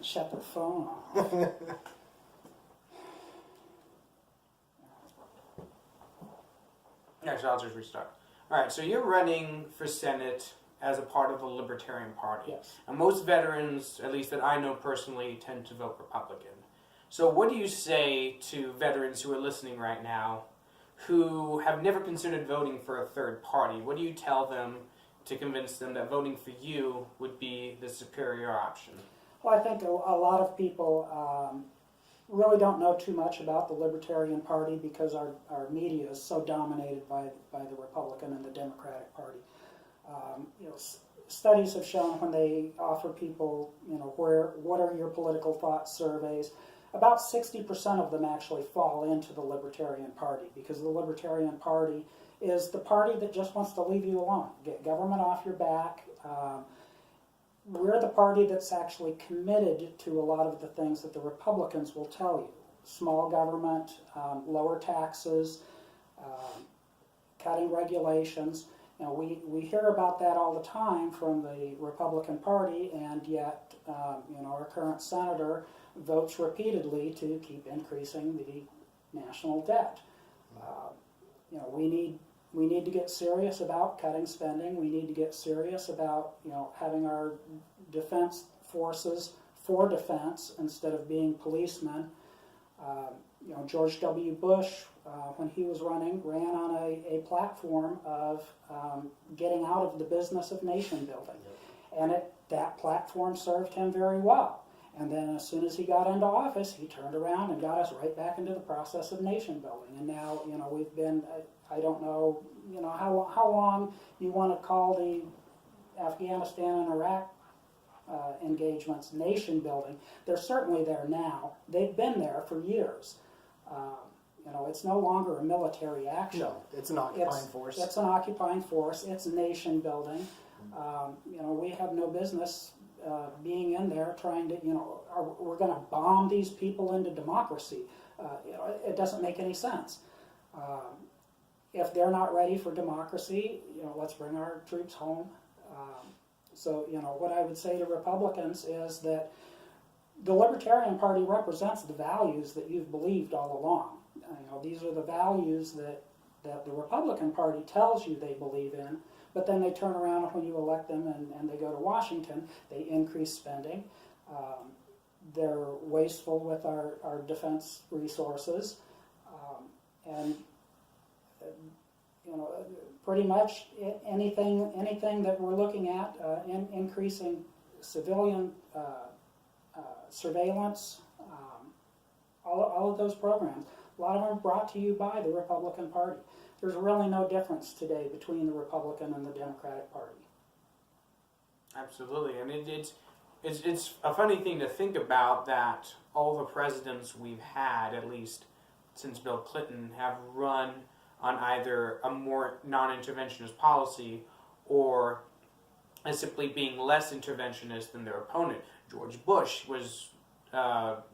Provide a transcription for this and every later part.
shut their phone off. Actually, I'll just restart. All right, so you're running for Senate as a part of the Libertarian Party. Yes. And most veterans, at least that I know personally, tend to vote Republican. So what do you say to veterans who are listening right now who have never considered voting for a third party? What do you tell them to convince them that voting for you would be the superior option? Well, I think a lot of people really don't know too much about the Libertarian Party because our media is so dominated by the Republican and the Democratic Party. Studies have shown when they offer people, what are your political thoughts surveys, about 60% of them actually fall into the Libertarian Party because the Libertarian Party is the party that just wants to leave you alone, get government off your back. We're the party that's actually committed to a lot of the things that the Republicans will tell you. Small government, lower taxes, cutting regulations. We hear about that all the time from the Republican Party, and yet our current senator votes repeatedly to keep increasing the national debt. We need to get serious about cutting spending. We need to get serious about having our defense forces for defense instead of being policemen. George W. Bush, when he was running, ran on a platform of getting out of the business of nation building. And that platform served him very well. And then as soon as he got into office, he turned around and got us right back into the process of nation building. And now, we've been, I don't know, how long you want to call the Afghanistan and Iraq engagements nation building. They're certainly there now. They've been there for years. It's no longer a military action. No, it's an occupying force. It's an occupying force. It's nation building. We have no business being in there trying to, we're going to bomb these people into democracy. It doesn't make any sense. If they're not ready for democracy, let's bring our troops home. So what I would say to Republicans is that the Libertarian Party represents the values that you've believed all along. These are the values that the Republican Party tells you they believe in, but then they turn around when you elect them and they go to Washington, they increase spending. They're wasteful with our defense resources. And pretty much anything that we're looking at, increasing civilian surveillance, all of those programs, a lot of them brought to you by the Republican Party. There's really no difference today between the Republican and the Democratic Party. Absolutely, and it's a funny thing to think about that all the presidents we've had, at least since Bill Clinton, have run on either a more non-interventionist policy or as simply being less interventionist than their opponent. George Bush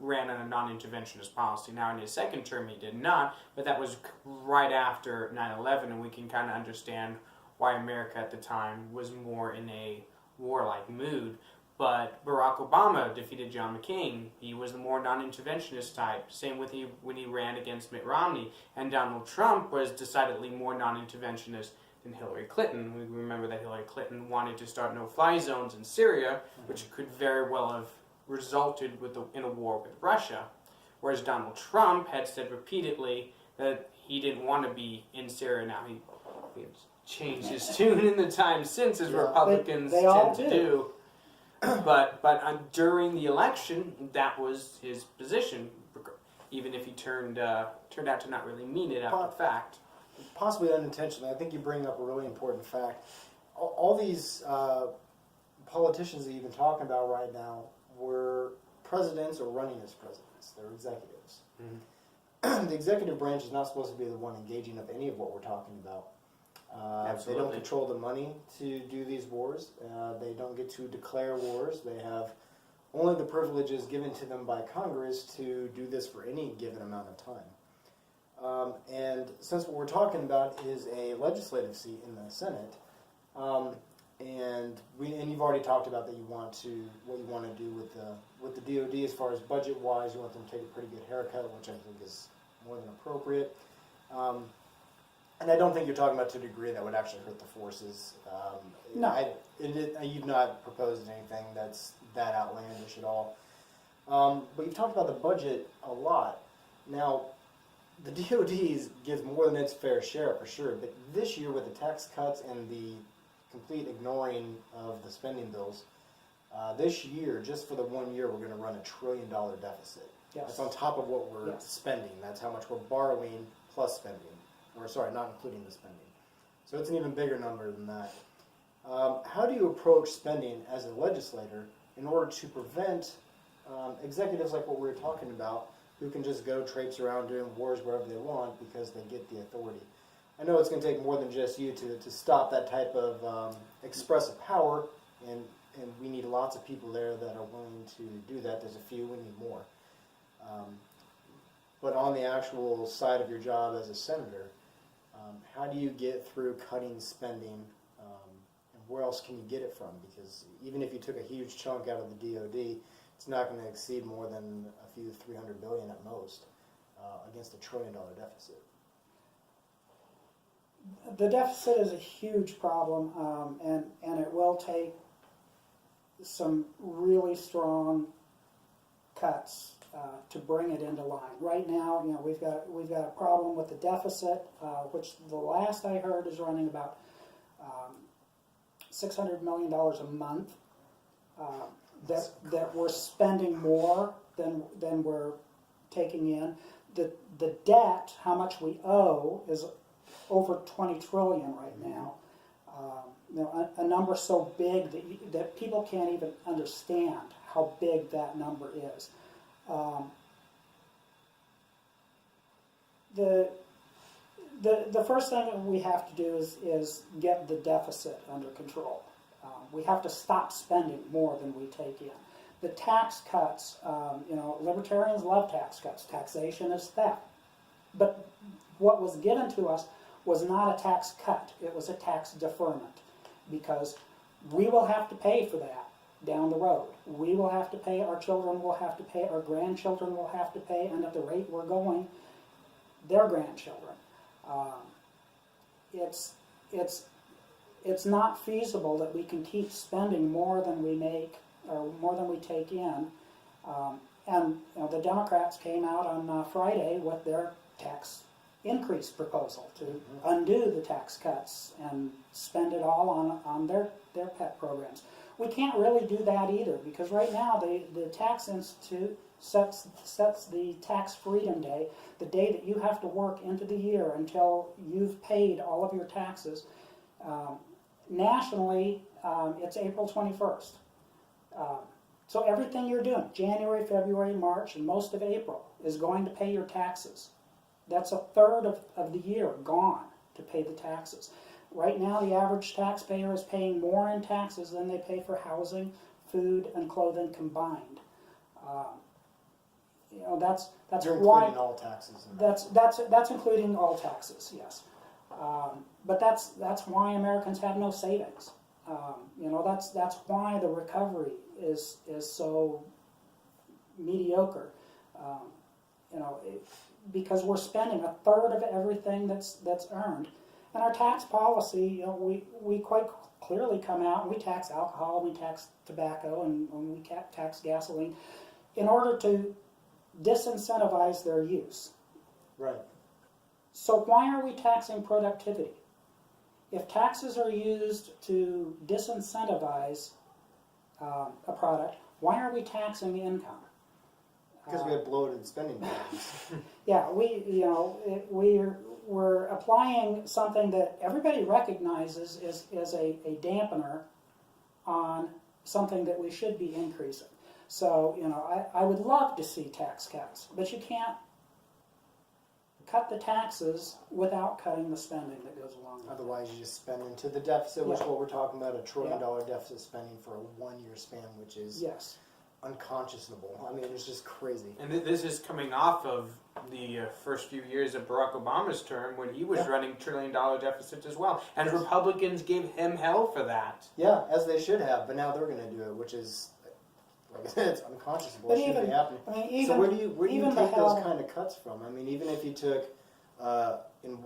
ran on a non-interventionist policy. Now, in his second term, he did not, but that was right after 9/11, and we can kind of understand why America at the time was more in a warlike mood. But Barack Obama defeated John McCain. He was the more non-interventionist type. Same with when he ran against Mitt Romney. And Donald Trump was decidedly more non-interventionist than Hillary Clinton. We remember that Hillary Clinton wanted to start no-fly zones in Syria, which could very well have resulted in a war with Russia. Whereas Donald Trump had said repeatedly that he didn't want to be in Syria. Now, he changed his tune in the time since, as Republicans they tend to do. But during the election, that was his position, even if he turned out to not really mean it after the fact. Possibly unintentionally. I think you bring up a really important fact. All these politicians that you've been talking about right now were presidents or running as presidents. They're executives. Mm-hmm. The executive branch is not supposed to be the one engaging of any of what we're talking about. They don't control the money to do these wars. They don't get to declare wars. They have only the privileges given to them by Congress to do this for any given amount of time. And since what we're talking about is a legislative seat in the Senate, and you've already talked about that what you want to do with the DoD as far as budget wise. You want them to take a pretty good haircut, which I think is more than appropriate. And I don't think you're talking about to a degree that would actually hurt the forces. No. You've not proposed anything that's that outlandish at all. But you've talked about the budget a lot. Now, the DoD gives more than its fair share for sure, but this year with the tax cuts and the complete ignoring of the spending bills, this year, just for the 1 year, we're going to run $1 trillion deficit. Yes. That's on top of what we're spending. That's how much we're borrowing plus spending. Or sorry, not including the spending. So it's an even bigger number than that. How do you approach spending as a legislator in order to prevent executives like what we were talking about, who can just go traipse around doing wars wherever they want because they get the authority? I know it's going to take more than just you to stop that type of expressive power, and we need lots of people there that are willing to do that. There's a few, we need more. But on the actual side of your job as a senator, how do you get through cutting spending, and where else can you get it from? Because even if you took a huge chunk out of the DoD, it's not going to exceed more than a few $300 billion at most against $1 trillion deficit. The deficit is a huge problem, and it will take some really strong cuts to bring it into line. Right now, we've got a problem with the deficit, which the last I heard is running about $600 million a month. That we're spending more than we're taking in. The debt, how much we owe, is over $20 trillion right now. A number so big that people can't even understand how big that number is. The first thing that we have to do is get the deficit under control. We have to stop spending more than we take in. The tax cuts, libertarians love tax cuts. Taxation is theft. But what was given to us was not a tax cut. It was a tax deferment, because we will have to pay for that down the road. We will have to pay, our children will have to pay, our grandchildren will have to pay, and at the rate we're going, their grandchildren. It's not feasible that we can keep spending more than we make or more than we take in. And the Democrats came out on Friday with their tax increase proposal to undo the tax cuts and spend it all on their pet programs. We can't really do that either, because right now the Tax Institute sets the Tax Freedom Day, the day that you have to work into the year until you've paid all of your taxes. Nationally, it's April 21st. So everything you're doing, January, February, March, and most of April, is going to pay your taxes. That's a third of the year gone to pay the taxes. Right now, the average taxpayer is paying more in taxes than they pay for housing, food, and clothing combined. That's You're why including all taxes. that's including all taxes, yes. But that's why Americans have no savings. That's why the recovery is so mediocre. Because we're spending a third of everything that's earned. And our tax policy, we quite clearly come out and we tax alcohol, we tax tobacco, and we tax gasoline in order to disincentivize their use. Right. So why are we taxing productivity? If taxes are used to disincentivize a product, why are we taxing income? Because we have bloated spending plans. Yeah, we're applying something that everybody recognizes is a dampener on something that we should be increasing. So, I would love to see tax cuts, but you can't cut the taxes without cutting the spending that goes along with it. Otherwise, you just spend into the deficit, which is Yeah. what we're talking about, $1 trillion deficit spending for a 1 year span, which is Yes. unconscionable. I mean, it's just crazy. And this is coming off of the first few years of Barack Obama's term when he was running $1 trillion deficits as well. And Republicans gave him hell for that. Yeah, as they should have, but now they're going to do it, which is, like I said, it's unconscionable. It shouldn't be happening. I mean, So where do you take those kind of cuts from? I mean, even if you took,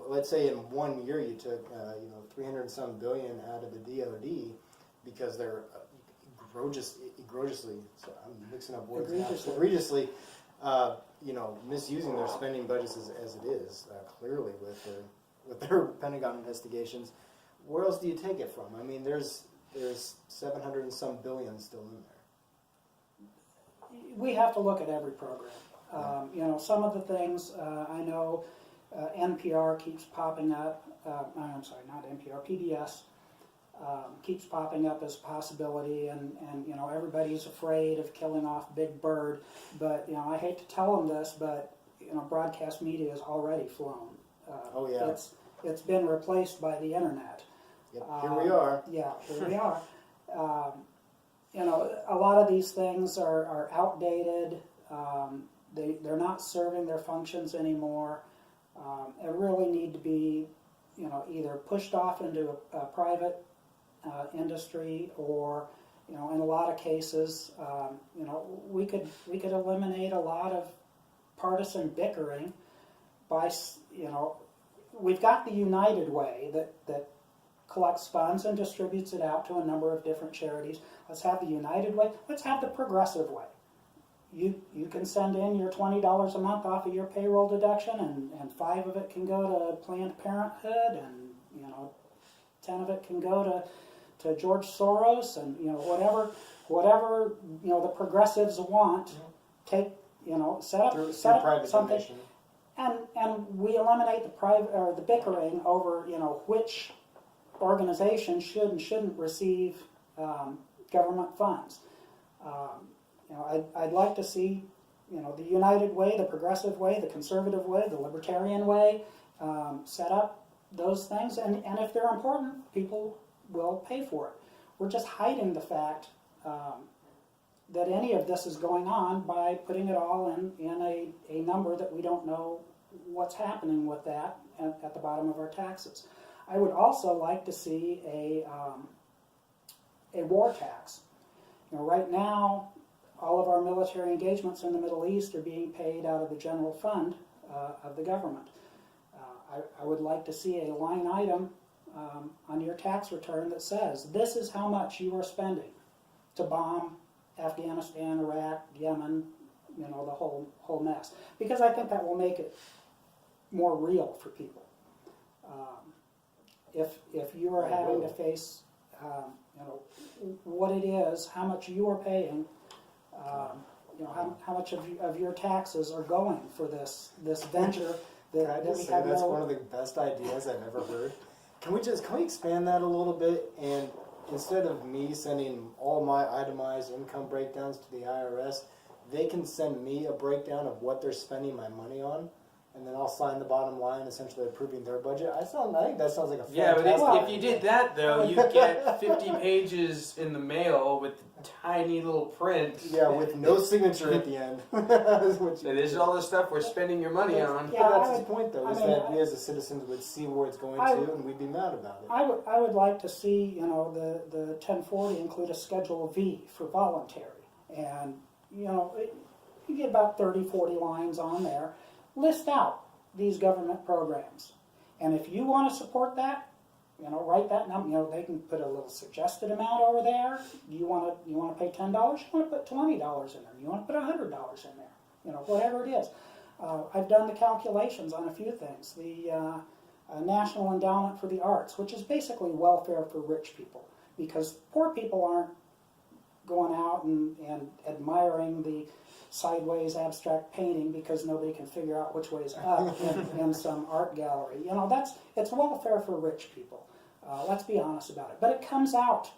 let's say in 1 year you took, 300 and some billion out of the DoD because they're egregiously, so I'm mixing up words now, egregiously, misusing their spending budgets as it is, clearly with their Pentagon investigations. Where else do you take it from? I mean, there's 700 and some billion still in there. We have to look at every program. Some of the things I know NPR keeps popping up. I'm sorry, not NPR, PBS keeps popping up as a possibility, and everybody's afraid of killing off Big Bird. But I hate to tell them this, but broadcast media has already flown. Oh yeah, it's been replaced by the internet. Yep, here we are. Yeah, here we are. A lot of these things are outdated. They're not serving their functions anymore. And really need to be, either pushed off into a private industry, or, in a lot of cases, we could eliminate a lot of partisan bickering by, we've got the United Way that collects funds and distributes it out to a number of different charities. Let's have the United Way. Let's have the Progressive Way. You can send in your $20 a month off of your payroll deduction, and 5 of it can go to Planned Parenthood, and 10 of it can go to George Soros, and whatever the progressives want. Take set up something, and we eliminate the bickering over which organization should and shouldn't receive government funds. I'd like to see, the United Way, the Progressive Way, the Conservative Way, the Libertarian Way, set up those things, and if they're important, people will pay for it. We're just hiding the fact that any of this is going on by putting it all in a number that we don't know what's happening with that at the bottom of our taxes. I would also like to see a war tax. Right now, all of our military engagements in the Middle East are being paid out of the general fund of the government. I would like to see a line item on your tax return that says, this is how much you are spending to bomb Afghanistan, Iraq, Yemen, the whole mess. Because I think that will make it more real for people. If you are having to face, what it is, how much you are paying, how much of your taxes are going for this venture that we have. That's one of the best ideas I've ever heard. Can we expand that a little bit, and instead of me sending all my itemized income breakdowns to the IRS, they can send me a breakdown of what they're spending my money on, and then I'll sign the bottom line, essentially approving their budget. I think that sounds like a fantastic idea. But if you did that, though, you'd get 50 pages in the mail with tiny little print. Yeah, with no signature at the end. This is all the stuff we're spending your money on. Yeah, but that's the point, though, is that we as a citizens would see where it's going to, and we'd be mad about it. I would like to see, the 1040 include a Schedule V for voluntary. And, you get about 30, 40 lines on there. List out these government programs. And if you want to support that, write that number. They can put a little suggested amount over there. You want to pay $10? You want to put $20 in there. You want to put $100 in there. Whatever it is. I've done the calculations on a few things. The National Endowment for the Arts, which is basically welfare for rich people, because poor people aren't going out and admiring the sideways abstract painting because nobody can figure out which way is up in some art gallery. It's welfare for rich people. Let's be honest about it. But it comes out,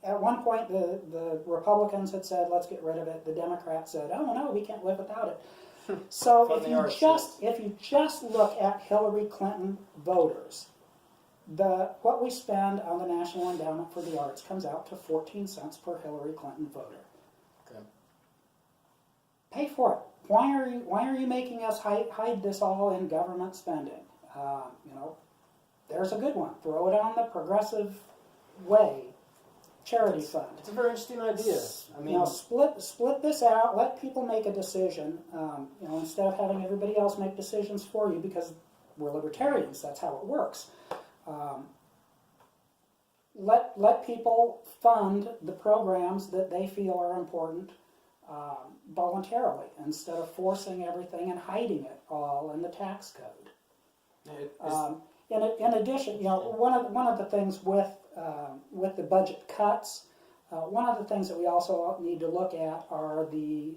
at one point the Republicans had said, let's get rid of it. The Democrats said, oh no, we can't live without it. So if you just look at Hillary Clinton voters, what we spend on the National Endowment for the Arts comes out to 14 cents per Hillary Clinton voter. Okay. Pay for it. Why are you making us hide this all in government spending? There's a good one. Throw it on the Progressive Way charity fund. It's a very interesting idea. I mean, split this out. Let people make a decision. Instead of having everybody else make decisions for you, because we're libertarians. That's how it works. Let people fund the programs that they feel are important voluntarily, instead of forcing everything and hiding it all in the tax code. In addition, one of the things with the budget cuts, one of the things that we also need to look at are the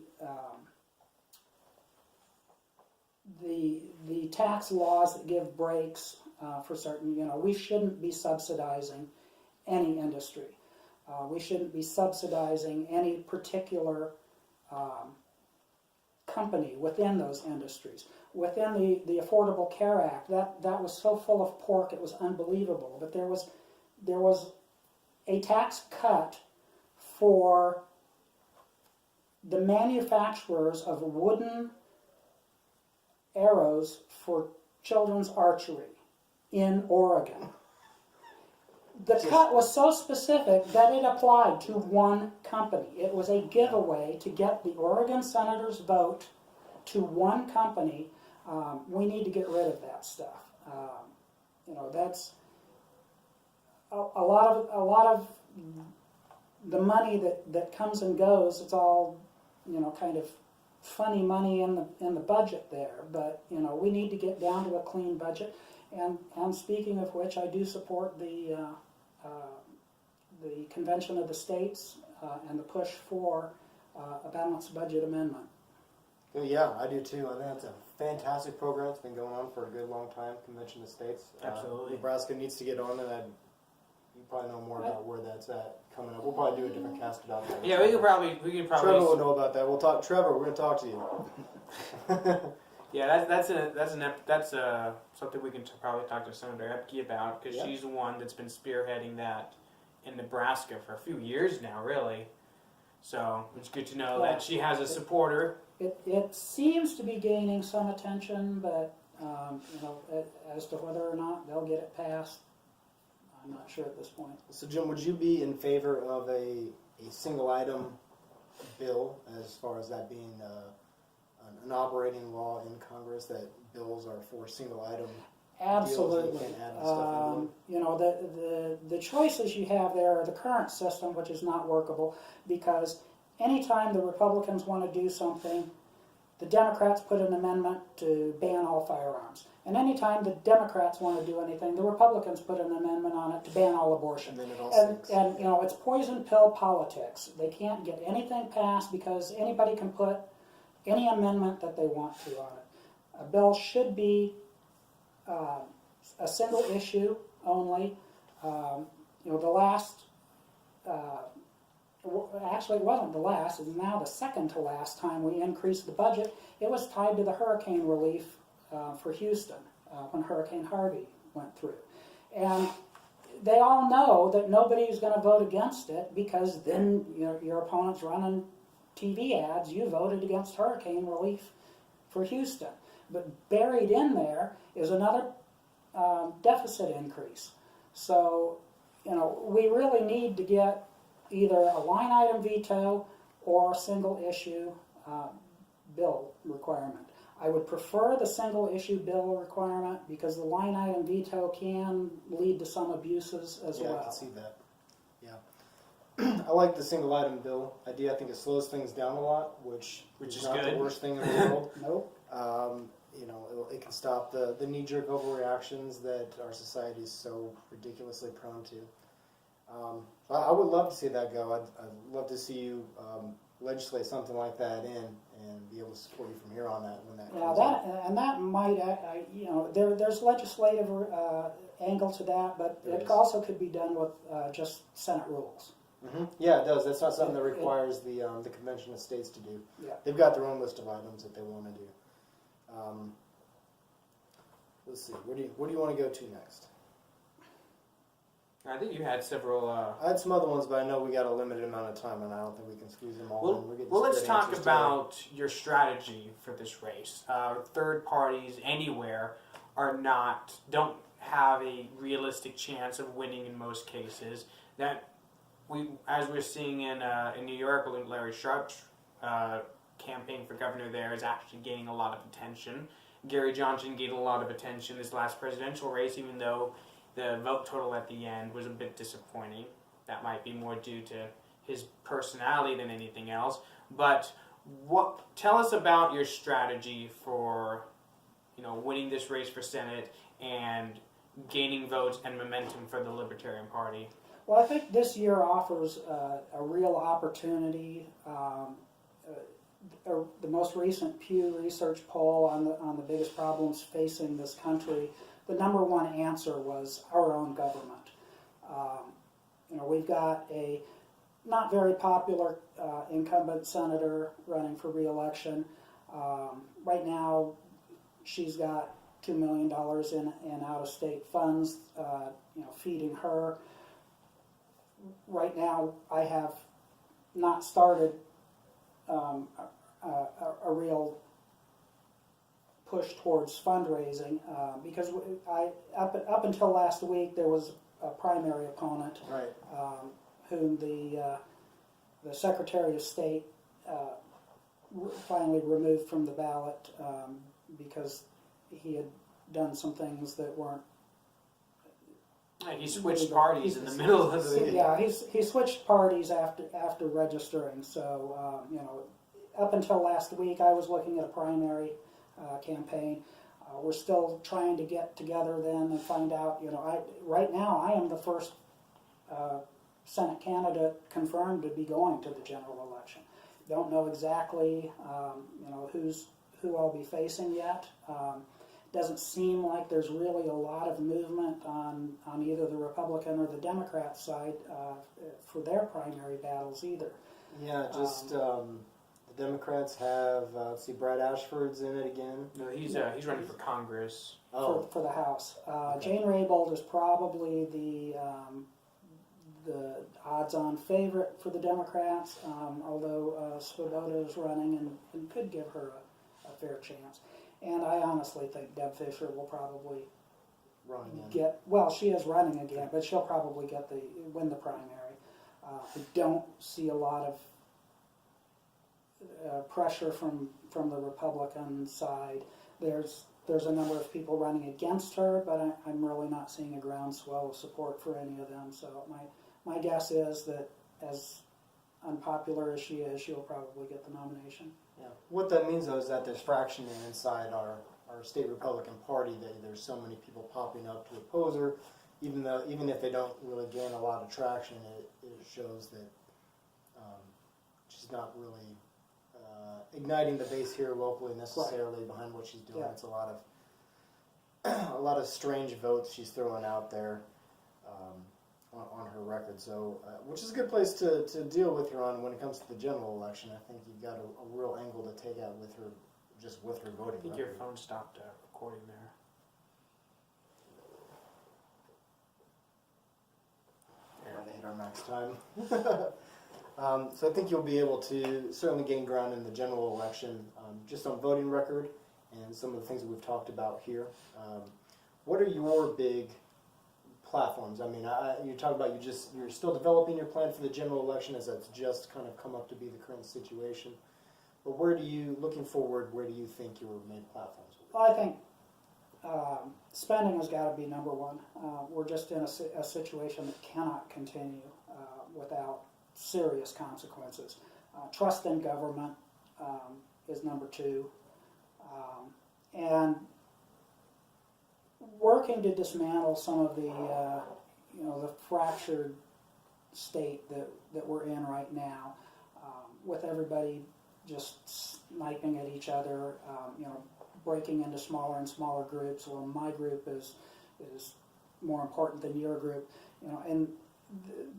tax laws that give breaks for certain. We shouldn't be subsidizing any industry. We shouldn't be subsidizing any particular company within those industries. Within the Affordable Care Act, that was so full of pork it was unbelievable. But there was a tax cut for the manufacturers of wooden arrows for children's archery in Oregon. The cut was so specific that it applied to one company. It was a giveaway to get the Oregon senators' vote to one company. We need to get rid of that stuff. That's a lot of the money that comes and goes. It's all kind of funny money in the budget there. But we need to get down to a clean budget. And speaking of which, I do support the Convention of the States and the push for a balanced budget amendment. well, yeah, I do too. I think that's a fantastic program. It's been going on for a good long time. Convention of States. Absolutely. Nebraska needs to get on it. You probably know more about where that's at coming up. We'll probably do a different cast about that. Yeah, we could probably. Trevor will know about that. We'll talk. Trevor, we're going to talk to you. Yeah, that's something we can probably talk to Senator Epke about, because she's the one that's been spearheading that in Nebraska for a few years now, really. So it's good to know that she has a supporter. It seems to be gaining some attention, but as to whether or not they'll get it passed, I'm not sure at this point. So, Jim, would you be in favor of a single item bill, as far as that being an operating law in Congress, that bills are for single item? Absolutely. Deals, you can't add stuff into it? The choices you have there are the current system, which is not workable, because anytime the Republicans want to do something, the Democrats put an amendment to ban all firearms. And anytime the Democrats want to do anything, the Republicans put an amendment on it to ban all abortion. And then it all sinks. And it's poison pill politics. They can't get anything passed because anybody can put any amendment that they want to on it. A bill should be a single issue only. The last, actually it wasn't the last, it's now the second to last time we increased the budget. It was tied to the hurricane relief for Houston when Hurricane Harvey went through. And they all know that nobody's going to vote against it, because then your opponent's running TV ads. You voted against hurricane relief for Houston. But buried in there is another deficit increase. So, we really need to get either a line item veto or a single issue bill requirement. I would prefer the single issue bill requirement, because the line item veto can lead to some abuses as well. Yeah, I can see that. Yeah. I like the single item bill idea. I think it slows things down a lot, which is not good. the worst thing in the world. Nope. It can stop the knee-jerk overreactions that our society is so ridiculously prone to. I would love to see that go. I'd love to see you legislate something like that in, and be able to support you from here on that when that comes up. That might, there's legislative angle to that, but it also could be done with just Senate rules. Mm-hmm. Yeah, it does. That's not something that requires the Convention of States to do. Yeah. They've got their own list of items that they want to do. Let's see. Where do you want to go to next? I think you had several. I had some other ones, but I know we got a limited amount of time, and I don't think we can squeeze them all in. We're getting Well, let's straight talk answers about your strategy for this race. Third parties anywhere don't have a realistic chance of winning in most cases. That as we're seeing in New York, Larry Sharp's campaign for governor there is actually gaining a lot of attention. Gary Johnson gained a lot of attention this last presidential race, even though the vote total at the end was a bit disappointing. That might be more due to his personality than anything else. But tell us about your strategy for, winning this race for Senate and gaining votes and momentum for the Libertarian Party. Well, I think this year offers a real opportunity. The most recent Pew Research poll on the biggest problems facing this country, the number one answer was our own government. We've got a not very popular incumbent senator running for re-election. Right now, she's got $2 million in out-of-state funds, feeding her. Right now, I have not started a real push towards fundraising because up until last week there was a primary opponent, Right. Whom the Secretary of State finally removed from the ballot because he had done some things that weren't. He switched parties in the middle of the. Yeah, he switched parties after registering. So up until last week, I was looking at a primary campaign. We're still trying to get together then and find out. Right now I am the first Senate candidate confirmed to be going to the general election. Don't know exactly who I'll be facing yet. Doesn't seem like there's really a lot of movement on either the Republican or the Democrat side for their primary battles either. Yeah, just the Democrats have, let's see, Brad Ashford's in it again. No, he's running for Congress. For the House. Jane Raybould is probably the odds-on favorite for the Democrats, although Swoboda is running and could give her a fair chance. And I honestly think Deb Fischer will probably she is running again, but she'll probably win the primary. I don't see a lot of pressure from the Republican side. There's a number of people running against her, but I'm really not seeing a groundswell of support for any of them. So my guess is that as unpopular as she is, she'll probably get the nomination. Yeah. What that means, though, is that there's fractioning inside our state Republican Party. That there's so many people popping up to oppose her, even if they don't really gain a lot of traction, it shows that she's not really igniting the base here locally necessarily behind what she's doing. Yeah. It's a lot of strange votes she's throwing out there on her record. So, which is a good place to deal with her on when it comes to the general election. I think you've got a real angle to take out with her, just with her voting. I think your phone stopped recording there. We're hit our max time. So I think you'll be able to certainly gain ground in the general election, just on voting record and some of the things that we've talked about here. What are your big platforms? I mean, you talk about you're still developing your plan for the general election as that's just kind of come up to be the current situation. But looking forward, where do you think your main platforms will be? Well, I think spending has got to be number one. We're just in a situation that cannot continue without serious consequences. Trust in government is number two. And working to dismantle some of the fractured state that we're in right now, with everybody just sniping at each other, breaking into smaller and smaller groups. Well, my group is more important than your group, and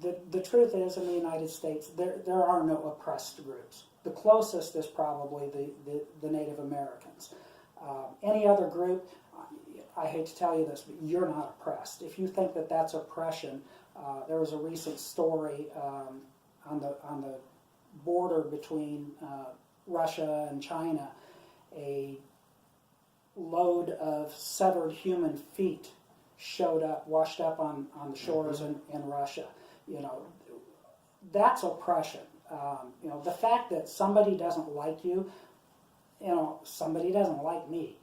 the truth is, in the United States, there are no oppressed groups. The closest is probably the Native Americans. Any other group, I hate to tell you this, but you're not oppressed. If you think that that's oppression, there was a recent story on the border between Russia and China. A load of severed human feet showed up, washed up on the shores in Russia. You know, that's oppression. You know, the fact that somebody doesn't like you, you know, somebody doesn't like me.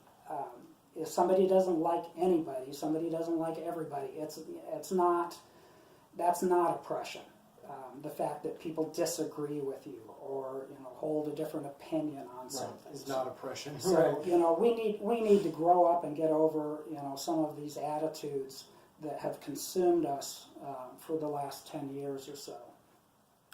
If somebody doesn't like anybody, somebody doesn't like everybody. It's not. That's not oppression. The fact that people disagree with you or, you know, hold a different opinion on something It's not oppression. So Right. you know, we need to grow up and get over, you know, some of these attitudes that have consumed us for the last 10 years or so.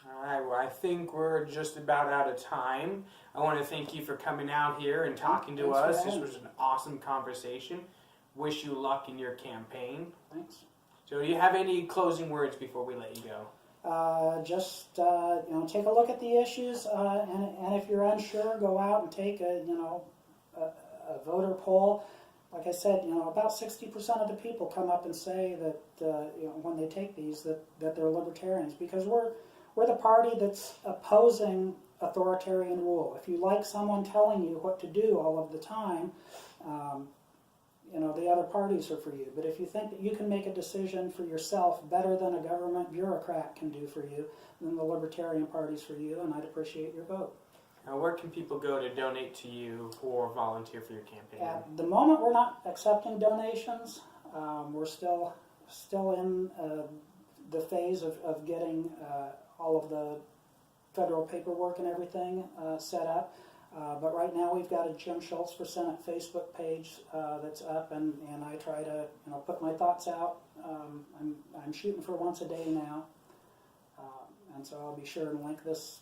All right, well, I think we're just about out of time. I want to thank you for coming out here and talking to Thanks for us. This having was an awesome conversation. Wish you luck in your campaign. Thanks. So do you have any closing words before we let you go? Just you know, take a look at the issues, and if you're unsure, go out and take a voter poll. Like I said, you know, about 60% of the people come up and say that you know, when they take these that they're libertarians, because we're the party that's opposing authoritarian rule. If you like someone telling you what to do all of the time, you know, the other parties are for you. But if you think that you can make a decision for yourself better than a government bureaucrat can do for you, then the Libertarian Party's for you, and I'd appreciate your vote. Now, where can people go to donate to you or volunteer for your campaign? At the moment, we're not accepting donations. We're still in the phase of getting all of the federal paperwork and everything set up. But right now we've got a Jim Schultz for Senate Facebook page that's up, and I try to, you know, put my thoughts out. I'm shooting for once a day now, and so I'll be sure and link this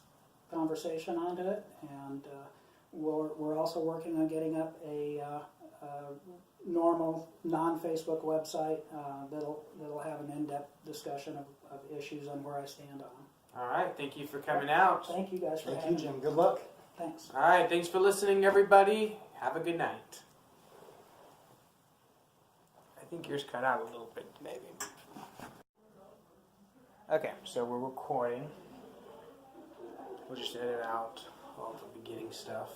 conversation onto it. And we're also working on getting up a normal non-Facebook website that'll have an in-depth discussion of issues and where I stand on them. All right, thank you for coming out. Thank you guys for Thank having you, me. Jim. Good luck. Thanks. All right, thanks for listening, everybody. Have a good night. I think yours cut out a little bit, maybe. Okay, so we're recording. We'll just edit out all the beginning stuff.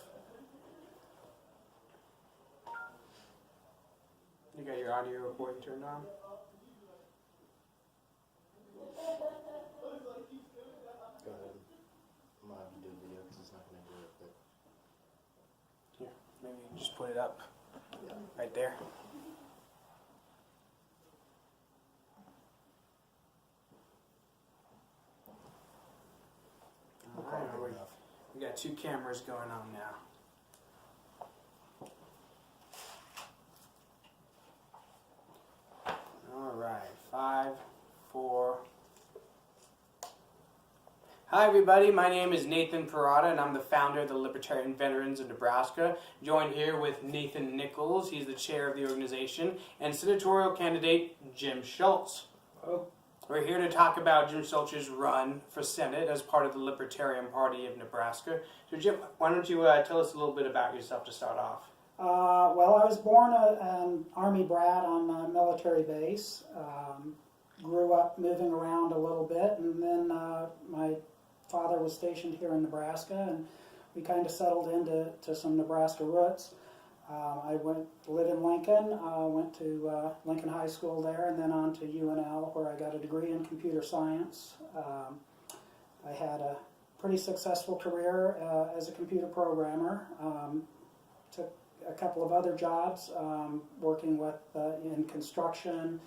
You got your audio recording turned on? Go ahead. I'm gonna have to do a video because it's not gonna do it. But Here, maybe you can just put it up yeah. right there. We'll All call right, it good enough. we got two cameras going on now. All right, 5, 4. Hi everybody, my name is Nathan Porrata and I'm the founder of the Libertarian Veterans of Nebraska. Joined here with Nathan Nicoles, he's the chair of the organization, and senatorial candidate Jim Schultz. Oh. We're here to talk about Jim Schultz's run for Senate as part of the Libertarian Party of Nebraska. So Jim, why don't you tell us a little bit about yourself to start off? Well, I was born an Army brat on a military base. Grew up moving around a little bit, and then my father was stationed here in Nebraska, and we kind of settled into some Nebraska roots. I went to live in Lincoln, went to Lincoln High School there, and then on to UNL, where I got a degree in computer science. I had a pretty successful career as a computer programmer. Took a couple of other jobs, working with in construction,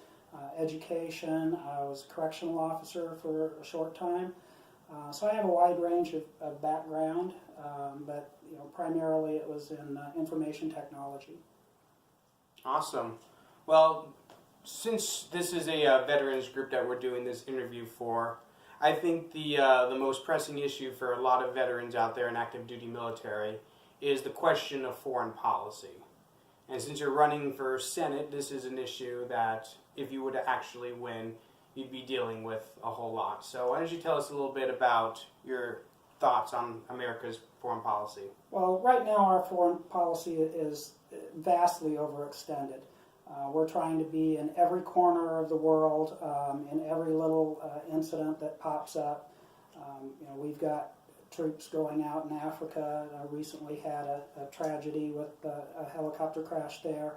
education. I was a correctional officer for a short time. So I have a wide range of background, but you know, primarily it was in information technology. Awesome. Well, since this is a veterans group that we're doing this interview for, I think the most pressing issue for a lot of veterans out there in active duty military is the question of foreign policy. And since you're running for Senate, this is an issue that if you were to actually win, you'd be dealing with a whole lot. So why don't you tell us a little bit about your thoughts on America's foreign policy? Well, right now our foreign policy is vastly overextended. We're trying to be in every corner of the world, in every little incident that pops up. We've got troops going out in Africa. I recently had a tragedy with a helicopter crash there.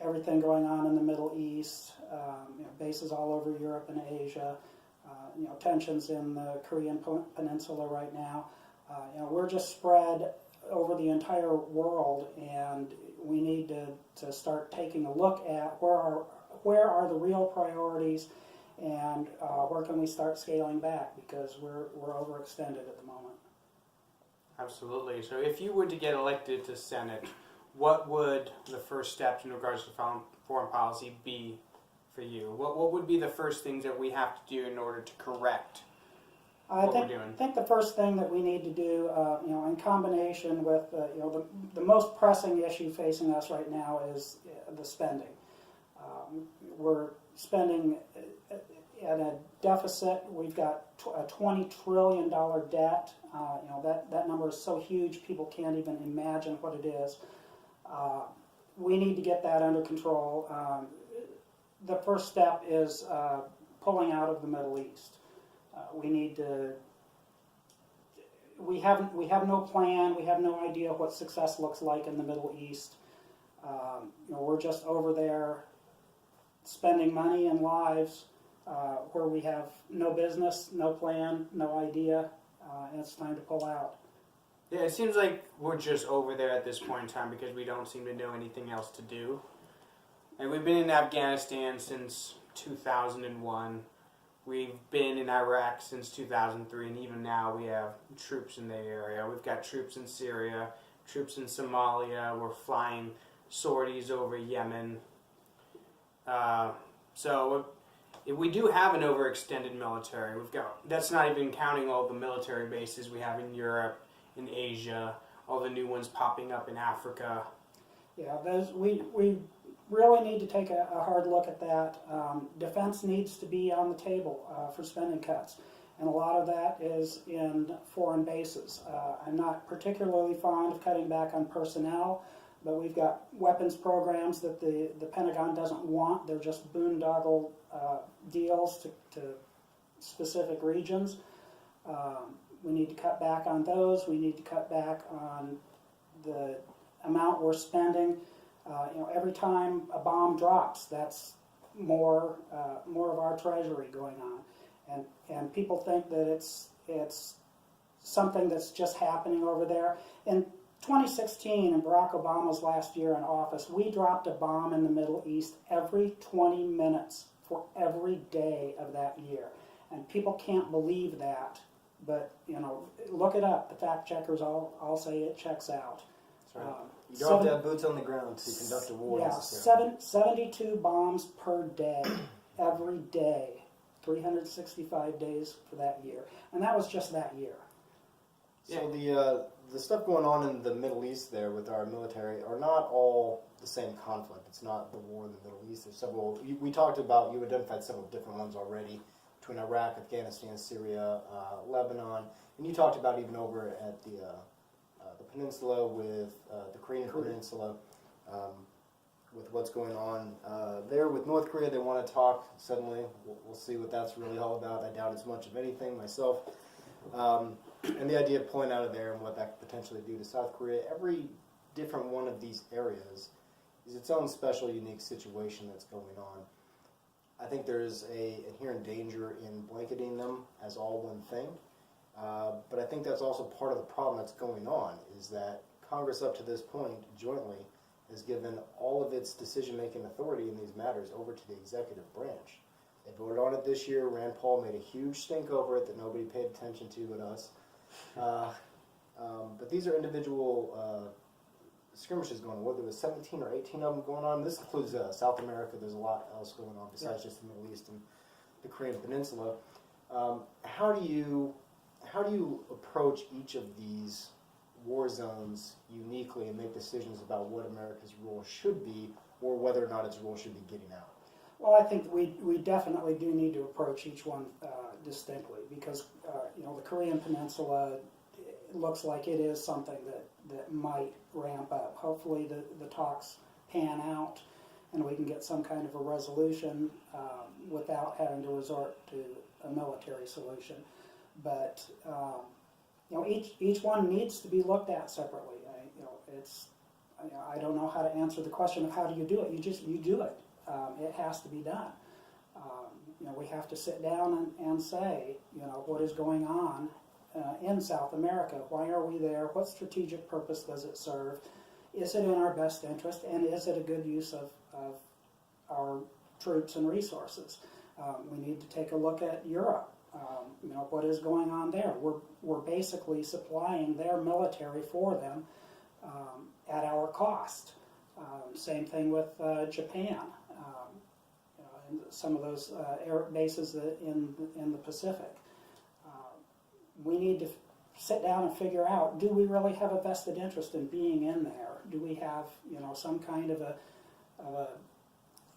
Everything going on in the Middle East, bases all over Europe and Asia, tensions in the Korean Peninsula right now. We're just spread over the entire world, and we need to start taking a look at where are the real priorities, and where can we start scaling back, because we're overextended at the moment. Absolutely. So if you were to get elected to Senate, what would the first steps in regards to foreign policy be for you? What would be the first things that we have to do in order to correct what we're doing? I think the first thing that we need to do, in combination with the most pressing issue facing us right now is the spending. We're spending at a deficit. We've got a $20 trillion debt. That number is so huge people can't even imagine what it is. We need to get that under control. The first step is pulling out of the Middle East. We need to. We have no plan. We have no idea what success looks like in the Middle East. We're just over there spending money and lives where we have no business, no plan, no idea, and it's time to pull out. Yeah, it seems like we're just over there at this point in time because we don't seem to know anything else to do. And we've been in Afghanistan since 2001. We've been in Iraq since 2003, and even now we have troops in the area. We've got troops in Syria, troops in Somalia. We're flying sorties over Yemen. So we do have an overextended military. That's not even counting all the military bases we have in Europe, in Asia, all the new ones popping up in Africa. Yeah, we really need to take a hard look at that. Defense needs to be on the table for spending cuts, and a lot of that is in foreign bases. I'm not particularly fond of cutting back on personnel, but we've got weapons programs that the Pentagon doesn't want. They're just boondoggle deals to specific regions. We need to cut back on those. We need to cut back on the amount we're spending. Every time a bomb drops, that's more of our treasury going on, and people think that it's something that's just happening over there. In 2016, in Barack Obama's last year in office, we dropped a bomb in the Middle East every 20 minutes for every day of that year, and people can't believe that. But look it up. The fact checkers all say it checks out. That's right. You don't have to have boots on the ground to conduct a war. Yeah, 72 bombs per day, every day, 365 days for that year, and that was just that year. So the stuff going on in the Middle East there with our military are not all the same conflict. It's not the war in the Middle East. There's several. You talked about. You identified several different ones already between Iraq, Afghanistan, Syria, Lebanon, and you talked about even over at the peninsula with the Korean Peninsula, with what's going on there with North Korea. They want to talk suddenly. We'll see what that's really all about. I doubt as much of anything myself. And the idea of pulling out of there and what that could potentially do to South Korea. Every different one of these areas is its own special, unique situation that's going on. I think there is an inherent danger in blanketing them as all one thing. But I think that's also part of the problem that's going on, is that Congress up to this point jointly has given all of its decision-making authority in these matters over to the executive branch. They voted on it this year. Rand Paul made a huge stink over it that nobody paid attention to but us. But these are individual skirmishes going on. Whether there was 17 or 18 of them going on. This includes South America. There's a lot else going on besides just the Middle East and the Korean Peninsula. How do you approach each of these war zones uniquely and make decisions about what America's role should be, or whether or not its role should be getting out? Well, I think we definitely do need to approach each one distinctly, because the Korean Peninsula looks like it is something that might ramp up. Hopefully the talks pan out, and we can get some kind of a resolution without having to resort to a military solution. But each one needs to be looked at separately. I don't know how to answer the question of how do you do it. You do it. It has to be done. We have to sit down and say, what is going on in South America? Why are we there? What strategic purpose does it serve? Is it in our best interest? And is it a good use of our troops and resources? We need to take a look at Europe. What is going on there? We're basically supplying their military for them at our cost. Same thing with Japan. And some of those air bases in the Pacific. We need to sit down and figure out, do we really have a vested interest in being in there? Do we have some kind of a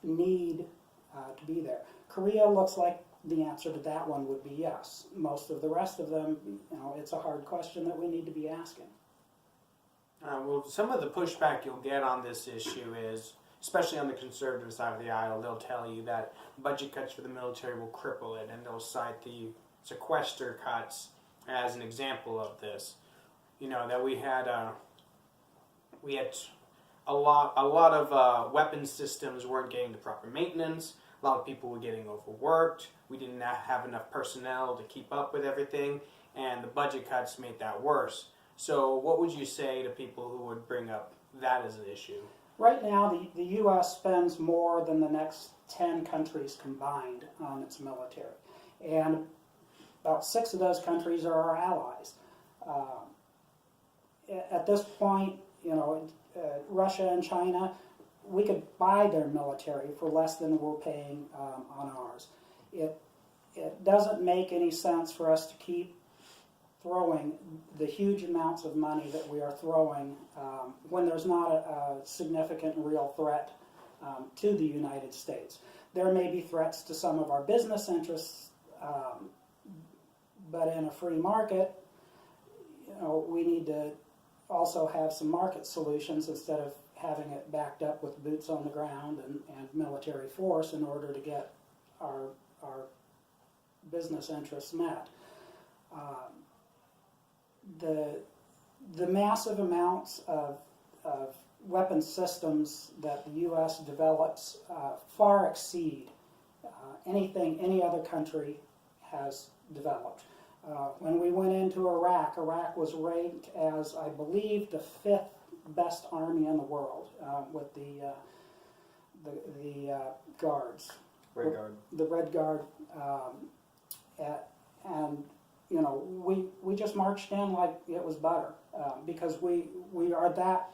need to be there? Korea looks like the answer to that one would be yes. Most of the rest of them, it's a hard question that we need to be asking. Well, some of the pushback you'll get on this issue is, especially on the conservative side of the aisle, they'll tell you that budget cuts for the military will cripple it, and they'll cite the sequester cuts as an example of this. That we had a lot of weapon systems weren't getting the proper maintenance. A lot of people were getting overworked. We didn't have enough personnel to keep up with everything, and the budget cuts made that worse. So what would you say to people who would bring up that as an issue? Right now, the U.S. spends more than the next 10 countries combined on its military. And about 6 of those countries are our allies. At this point, Russia and China, we could buy their military for less than we're paying on ours. It doesn't make any sense for us to keep throwing the huge amounts of money that we are throwing when there's not a significant real threat to the United States. There may be threats to some of our business interests, but in a free market, we need to also have some market solutions instead of having it backed up with boots on the ground and military force in order to get our business interests met. The massive amounts of weapon systems that the U.S. develops far exceed anything any other country has developed. When we went into Iraq was ranked as, I believe, the 5th best army in the world with the guards. Red Guard. The Red Guard. And we just marched in like it was butter because we are that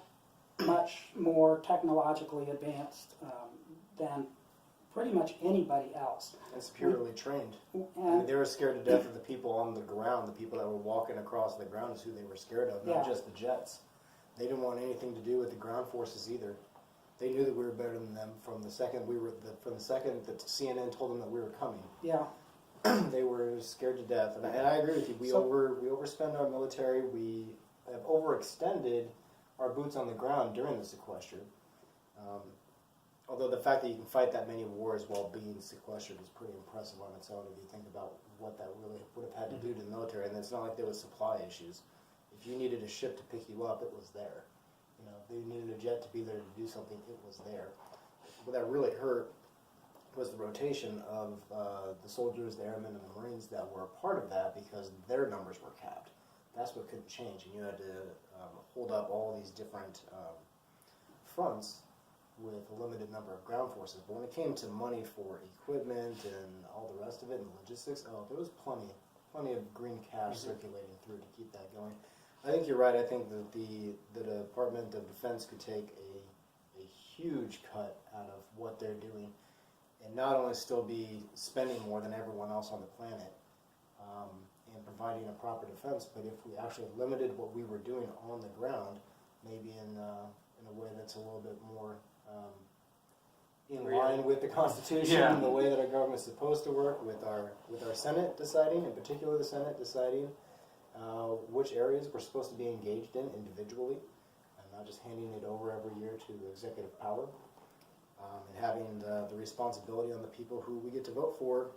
much more technologically advanced than pretty much anybody else. And superiorly trained. They were scared to death of the people on the ground. The people that were walking across the ground is who they were scared of, not just the jets. They didn't want anything to do with the ground forces either. They knew that we were better than them from the second that CNN told them that we were coming. Yeah. They were scared to death, and I agree with you. We overspend our military. We have overextended our boots on the ground during the sequester. Although the fact that you can fight that many wars while being sequestered is pretty impressive on its own if you think about what that really would have had to do to the military. And it's not like there was supply issues. If you needed a ship to pick you up, it was there. If they needed a jet to be there to do something, it was there. What that really hurt was the rotation of the soldiers, the airmen, and the Marines that were a part of that because their numbers were capped. That's what couldn't change, and you had to hold up all these different fronts with a limited number of ground forces. But when it came to money for equipment and all the rest of it and logistics, there was plenty of green cash circulating through to keep that going. I think you're right. I think that the Department of Defense could take a huge cut out of what they're doing and not only still be spending more than everyone else on the planet and providing a proper defense, but if we actually limited what we were doing on the ground, maybe in a way that's a little bit more in line with the Constitution and the way that our government is supposed to work, with our Senate deciding, in particular the Senate deciding which areas we're supposed to be engaged in individually, and not just handing it over every year to the executive power. and having the responsibility on the people who we get to vote for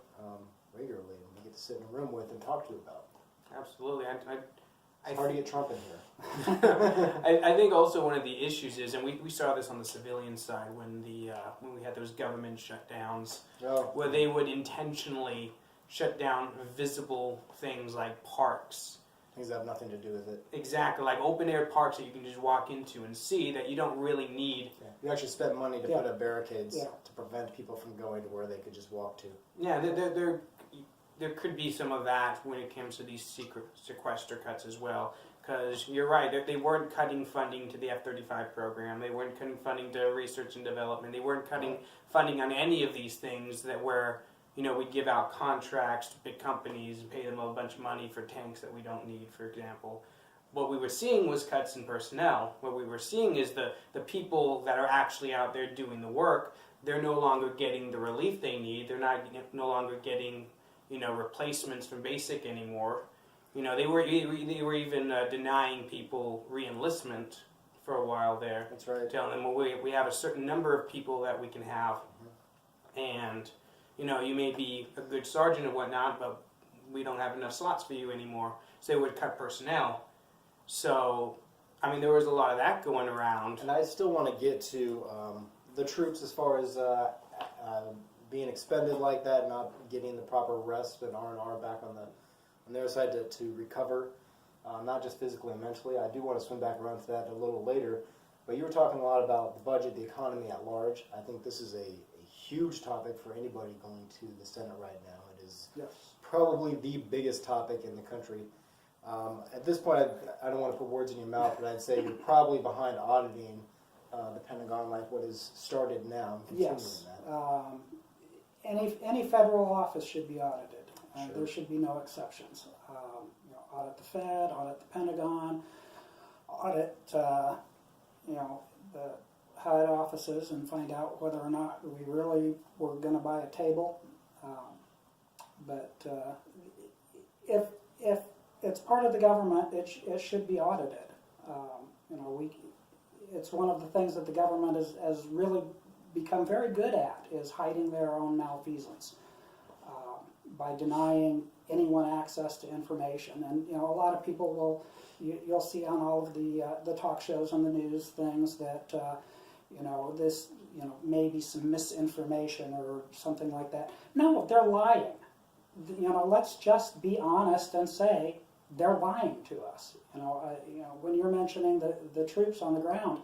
regularly, and we get to sit in a room with and talk to about. Absolutely. It's hard to get Trump in here. I think also one of the issues is, and we saw this on the civilian side when we had those government shutdowns, where they would intentionally shut down visible things like parks. Things that have nothing to do with it. Exactly, like open air parks that you can just walk into and see that you don't really need. Yeah. You actually spend money to put up barricades to prevent people from going to where they could just walk to. Yeah, there could be some of that when it comes to these secret sequester cuts as well. Because you're right, they weren't cutting funding to the F-35 program. They weren't cutting funding to research and development. They weren't cutting funding on any of these things that where, we'd give out contracts to big companies and pay them a bunch of money for tanks that we don't need, for example. What we were seeing was cuts in personnel. What we were seeing is the people that are actually out there doing the work, they're no longer getting the relief they need. They're no longer getting replacements from basic anymore. They were even denying people re-enlistment for a while there. That's right. Telling them, well, we have a certain number of people that we can have, and you may be a good sergeant and whatnot, but we don't have enough slots for you anymore. So they would cut personnel. So, there was a lot of that going around. And I still want to get to the troops as far as being expended like that, not getting the proper rest and R&R back on their side to recover, not just physically and mentally. I do want to swing back around to that a little later, but you were talking a lot about the budget, the economy at large. I think this is a huge topic for anybody going to the Senate right now. It is probably the biggest topic in the country. At this point, I don't want to put words in your mouth, but I'd say you're probably behind auditing the Pentagon like what is started now and continuing that. Any federal office should be audited. There should be no exceptions. Audit the Fed, audit the Pentagon, audit the HUD offices, and find out whether or not we really were going to buy a table. But if it's part of the government, it should be audited. It's one of the things that the government has really become very good at, is hiding their own malfeasance by denying anyone access to information. And a lot of people you'll see on all of the talk shows on the news things that this maybe some misinformation or something like that. No, they're lying. Let's just be honest and say they're lying to us. When you're mentioning the troops on the ground,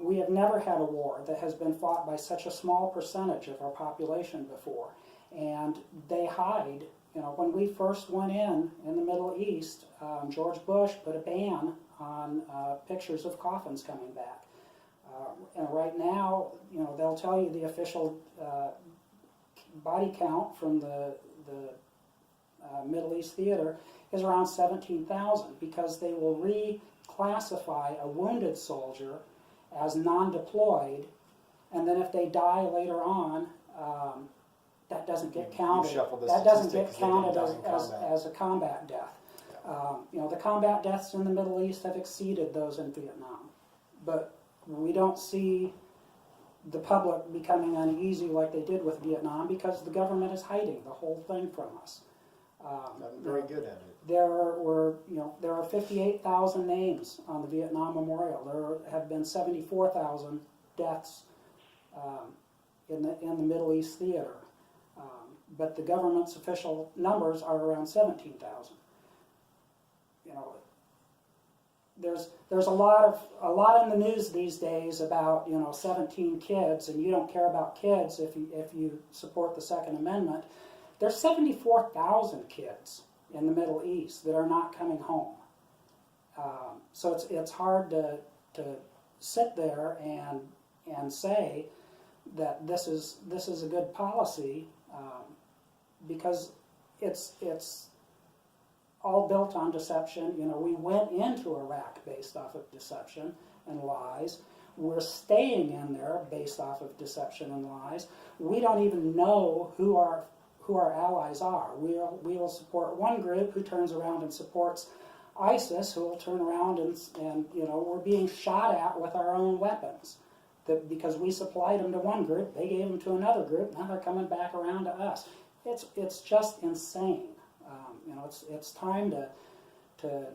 we have never had a war that has been fought by such a small percentage of our population before, and they hide. When we first went in the Middle East, George Bush put a ban on pictures of coffins coming back. And right now, they'll tell you the official body count from the Middle East theater is around 17,000, because they will reclassify a wounded soldier as non-deployed, and then if they die later on, that doesn't get counted. That doesn't get counted as a combat death. The combat deaths in the Middle East have exceeded those in Vietnam, but we don't see the public becoming uneasy like they did with Vietnam, because the government is hiding the whole thing from us. I'm very good at it. There are 58,000 names on the Vietnam Memorial. There have been 74,000 deaths in the Middle East theater, but the government's official numbers are around 17,000. There's a lot in the news these days about 17 kids, and you don't care about kids if you support the Second Amendment. There's 74,000 kids in the Middle East that are not coming home. So it's hard to sit there and say that this is a good policy, because it's all built on deception. We went into Iraq based off of deception and lies. We're staying in there based off of deception and lies. We don't even know who our allies are. We will support one group who turns around and supports ISIS, who will turn around and we're being shot at with our own weapons. that because we supplied them to one group, they gave them to another group. Now they're coming back around to us. It's just insane. It's time to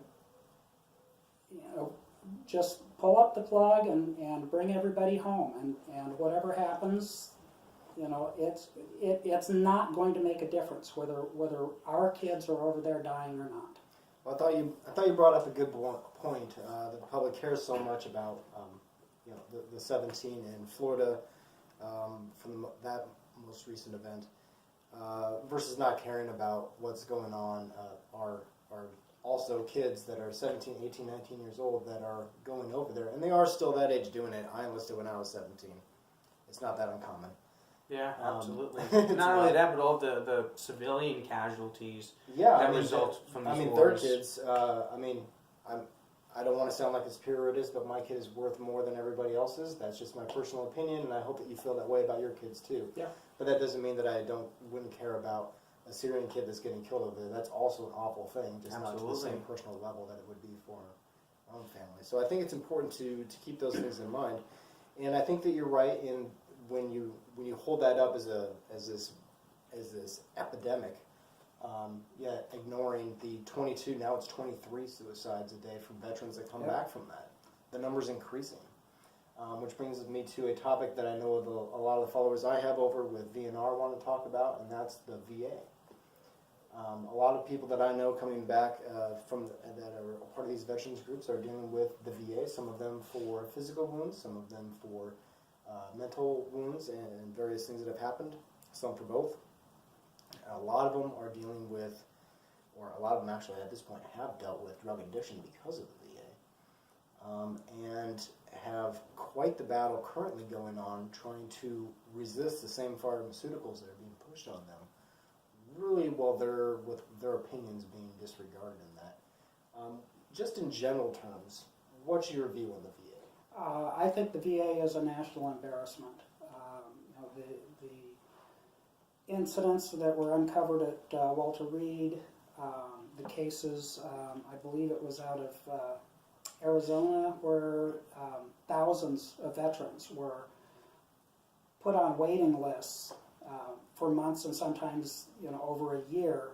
just pull up the plug and bring everybody home. And whatever happens, it's not going to make a difference whether our kids are over there dying or not. Well, I thought you brought up a good point. The public cares so much about the 17 in Florida from that most recent event versus not caring about what's going on. Are also kids that are 17, 18, 19 years old that are going over there, and they are still that age doing it. I enlisted when I was 17. It's not that uncommon. Yeah, absolutely. Not only that, but all the civilian casualties that result from these wars. Their kids. I don't want to sound like a spiritist, but my kid is worth more than everybody else's. That's just my personal opinion, and I hope that you feel that way about your kids too. Yeah. But that doesn't mean that I wouldn't care about a Syrian kid that's getting killed over there. That's also an awful thing, just not to the same personal level that it would be for our own family. So I think it's important to keep those things in mind, and I think that you're right in when you hold that up as this epidemic. Ignoring the 22, now it's 23 suicides a day from veterans that come back from that. The number's increasing, which brings me to a topic that I know a lot of the followers I have over with VNR want to talk about, and that's the VA. A lot of people that I know coming back that are part of these veterans groups are dealing with the VA, some of them for physical wounds, some of them for mental wounds and various things that have happened, some for both. A lot of them are dealing with, or a lot of them actually at this point have dealt with drug addiction because of the VA, and have quite the battle currently going on trying to resist the same pharmaceuticals that are being pushed on them, really with their opinions being disregarded in that. Just in general terms, what's your view on the VA? I think the VA is a national embarrassment. The incidents that were uncovered at Walter Reed, the cases, I believe it was out of Arizona, where thousands of veterans were put on waiting lists for months and sometimes over a year,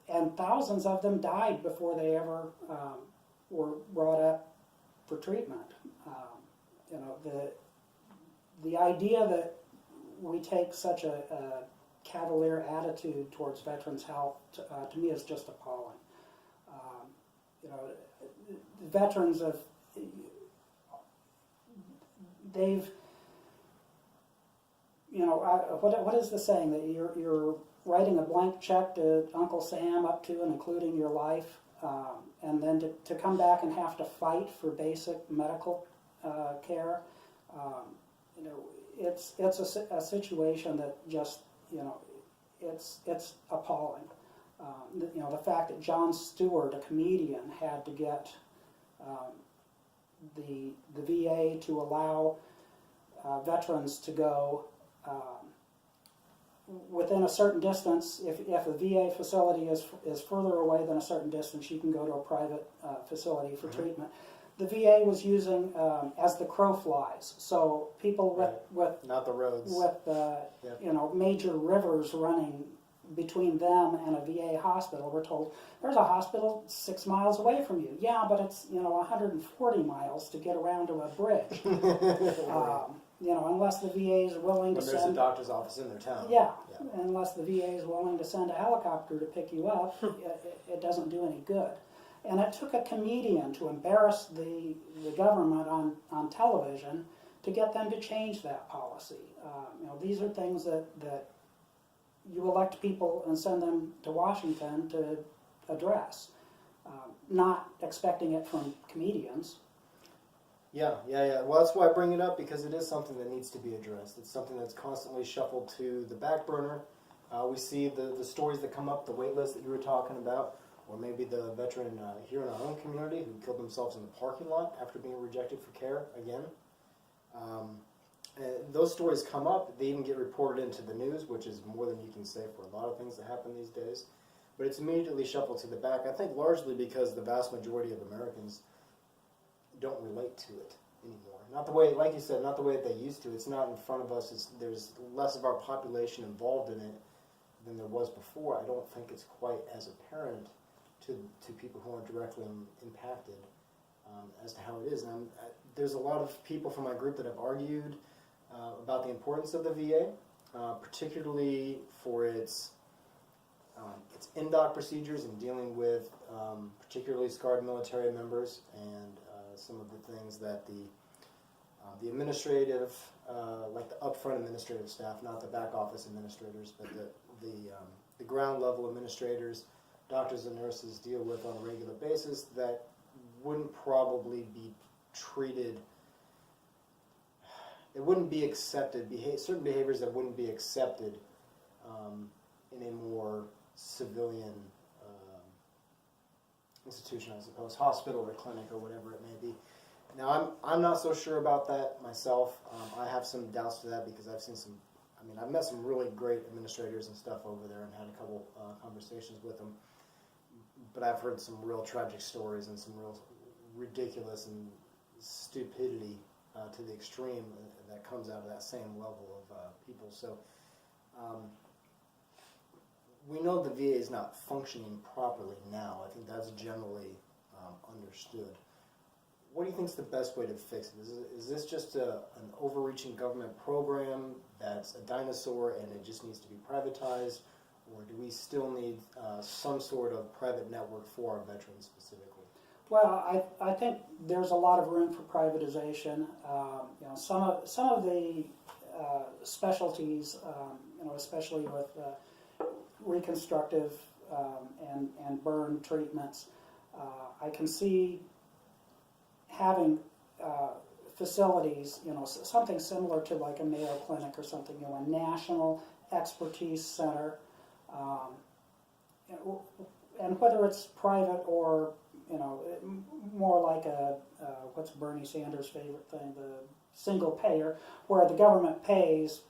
and thousands of them died before they ever were brought up for treatment. The idea that we take such a cavalier attitude towards veterans' health, to me, is just appalling. Veterans they've, what is the saying that you're writing a blank check to Uncle Sam up to and including your life, and then to come back and have to fight for basic medical care. It's a situation that just it's appalling. The fact that Jon Stewart, a comedian, had to get the VA to allow veterans to go within a certain distance. If a VA facility is further away than a certain distance, you can go to a private facility for treatment. The VA was using as the crow flies. So people with not the roads, with major rivers running between them and a VA hospital were told, there's a hospital 6 miles away from you. Yeah, but it's 140 miles to get around to a bridge. Unless the VA is willing to send. There's a doctor's office in their town. Yeah, unless the VA is willing to send a helicopter to pick you up, it doesn't do any good. And it took a comedian to embarrass the government on television to get them to change that policy. These are things that you elect people and send them to Washington to address, not expecting it from comedians. Yeah. Well, that's why I bring it up, because it is something that needs to be addressed. It's something that's constantly shuffled to the back burner. We see the stories that come up, the wait list that you were talking about, or maybe the veteran here in our own community who killed themselves in the parking lot after being rejected for care again. Those stories come up. They even get reported into the news, which is more than you can say for a lot of things that happen these days. But it's immediately shuffled to the back, I think largely because the vast majority of Americans don't relate to it. anymore. Not the way, like you said, not the way that they used to. It's not in front of us. There's less of our population involved in it than there was before. I don't think it's quite as apparent to people who aren't directly impacted as to how it is. And there's a lot of people from my group that have argued about the importance of the VA, particularly for its in-doc procedures in dealing with particularly scarred military members, and some of the things that the administrative, like the upfront administrative staff, not the back office administrators, but the ground level administrators, doctors and nurses deal with on a regular basis that wouldn't probably be treated, it wouldn't be accepted, certain behaviors that wouldn't be accepted in a more civilian institution, I suppose, hospital or clinic or whatever it may be. Now, I'm not so sure about that myself. I have some doubts to that because I've met some really great administrators and stuff over there and had a couple conversations with them. But I've heard some real tragic stories and some real ridiculous and stupidity to the extreme that comes out of that same level of people. So we know the VA is not functioning properly now. I think that's generally understood. What do you think is the best way to fix it? Is this just an overreaching government program that's a dinosaur and it just needs to be privatized? Or do we still need some sort of private network for our veterans specifically? Well, I think there's a lot of room for privatization. Some of the specialties, especially with reconstructive and burn treatments, I can see having facilities, something similar to like a Mayo Clinic or something, a national expertise center, and whether it's private or more like what's Bernie Sanders' favorite thing, the single payer, where the government pays,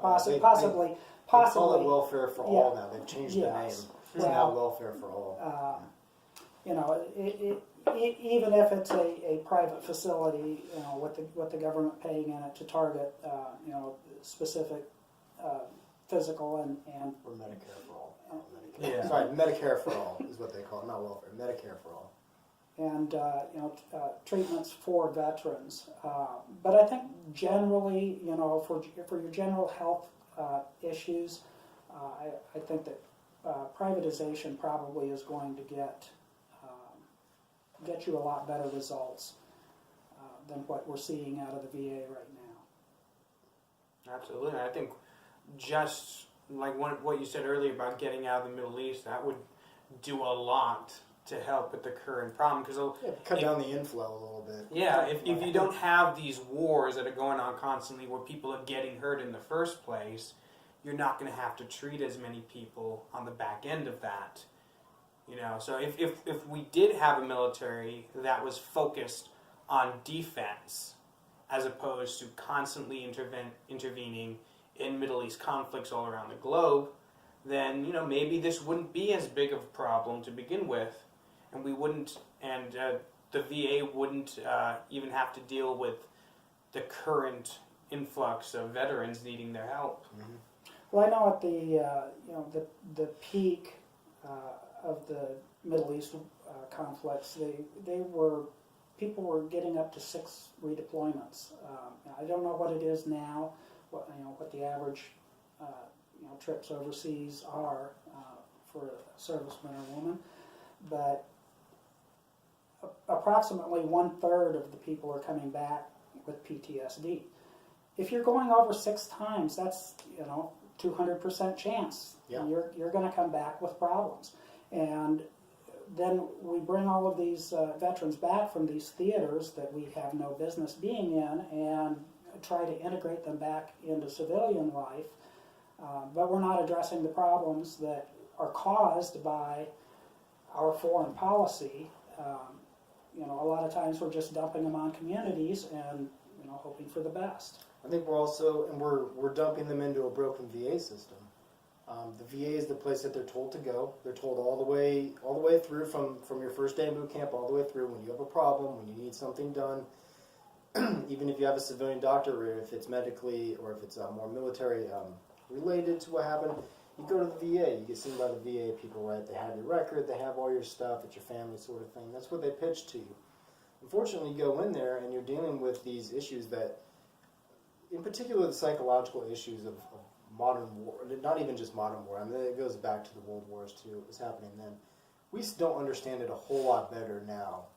possibly. They call it welfare for all now. They've changed the name. It's now welfare for all. Even if it's a private facility, with the government paying in it to target, specific physical and or Medicare for all. Yeah. Sorry, Medicare for all is what they call it, not welfare. Medicare for all. And treatments for veterans. But I think generally, for your general health issues, I think that privatization probably is going to get you a lot better results than what we're seeing out of the VA right now. Absolutely. I think just like what you said earlier about getting out of the Middle East, that would do a lot to help with the current problem. Cut down the inflow a little bit. Yeah, if you don't have these wars that are going on constantly where people are getting hurt in the first place, you're not going to have to treat as many people on the back end of that. So if we did have a military that was focused on defense as opposed to constantly intervening in Middle East conflicts all around the globe, then maybe this wouldn't be as big of a problem to begin with, and we wouldn't, and the VA wouldn't even have to deal with the current influx of veterans needing their help. Mm-hmm. Well, I know at the peak of the Middle East conflicts, people were getting up to 6 redeployments. I don't know what it is now, what the average trips overseas are for a serviceman or woman, but approximately 1/3 of the people are coming back with PTSD. If you're going over 6 times, that's 200% chance. Yeah. You're going to come back with problems. And then we bring all of these veterans back from these theaters that we have no business being in and try to integrate them back into civilian life, but we're not addressing the problems that are caused by our foreign policy. A lot of times we're just dumping them on communities and hoping for the best. I think we're dumping them into a broken VA system. The VA is the place that they're told to go. They're told all the way through from your first day in boot camp all the way through. When you have a problem, when you need something done, even if you have a civilian doctor, or if it's medically, or if it's more military related to what happened, you go to the VA, you get seen by the VA people, right? They have your record, they have all your stuff, it's your family sort of thing. That's what they pitch to you. Unfortunately, you go in there and you're dealing with these issues that, in particular, the psychological issues of modern war, not even just modern war, I mean, it goes back to the World Wars too, it was happening then. We don't understand it a whole lot better now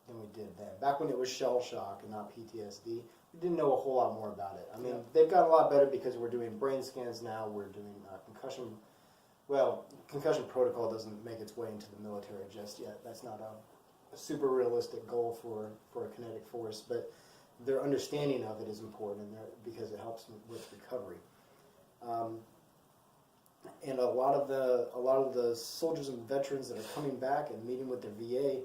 than we did then. Back when it was shell shock and not PTSD, we didn't know a whole lot more about it. I mean, they've gotten a lot better because we're doing brain scans now, we're doing concussion. Well, concussion protocol doesn't make its way into the military just yet. That's not a super realistic goal for a kinetic force, but their understanding of it is important because it helps with recovery. And a lot of the soldiers and veterans that are coming back and meeting with their VA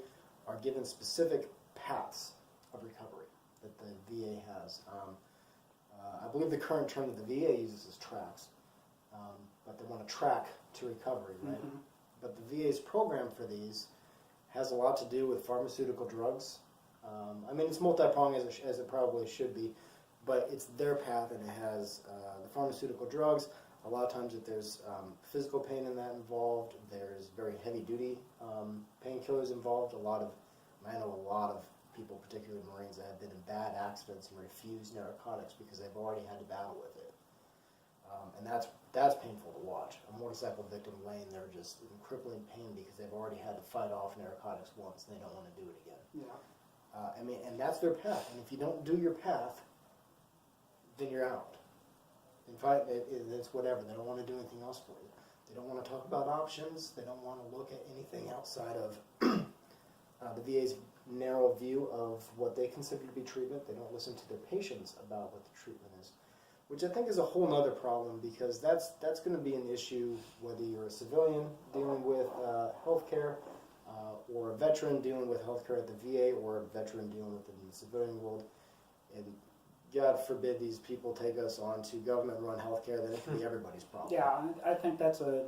are given specific paths of recovery that the VA has. I believe the current term that the VA uses is tracks, but they want to track to recovery, right? Mm-hmm. But the VA's program for these has a lot to do with pharmaceutical drugs. I mean, it's multi-pronged as it probably should be, but it's their path, and it has the pharmaceutical drugs. A lot of times if there's physical pain in that involved, there's very heavy-duty painkillers involved. I know a lot of people, particularly Marines, that have been in bad accidents and refused narcotics because they've already had to battle with it. And that's painful to watch. A motorcycle victim laying there just in crippling pain because they've already had to fight off narcotics once and they don't want to do it again. Yeah. I mean, and that's their path. And if you don't do your path, then you're out. In fact, it's whatever. They don't want to do anything else for you. They don't want to talk about options. They don't want to look at anything outside of the VA's narrow view of what they consider to be treatment. They don't listen to their patients about what the treatment is, which I think is a whole other problem, because that's going to be an issue whether you're a civilian dealing with healthcare, or a veteran dealing with healthcare at the VA, or a veteran dealing with it in the civilian world. And God forbid these people take us on to government-run healthcare, then it can be everybody's problem. Yeah, I think that's a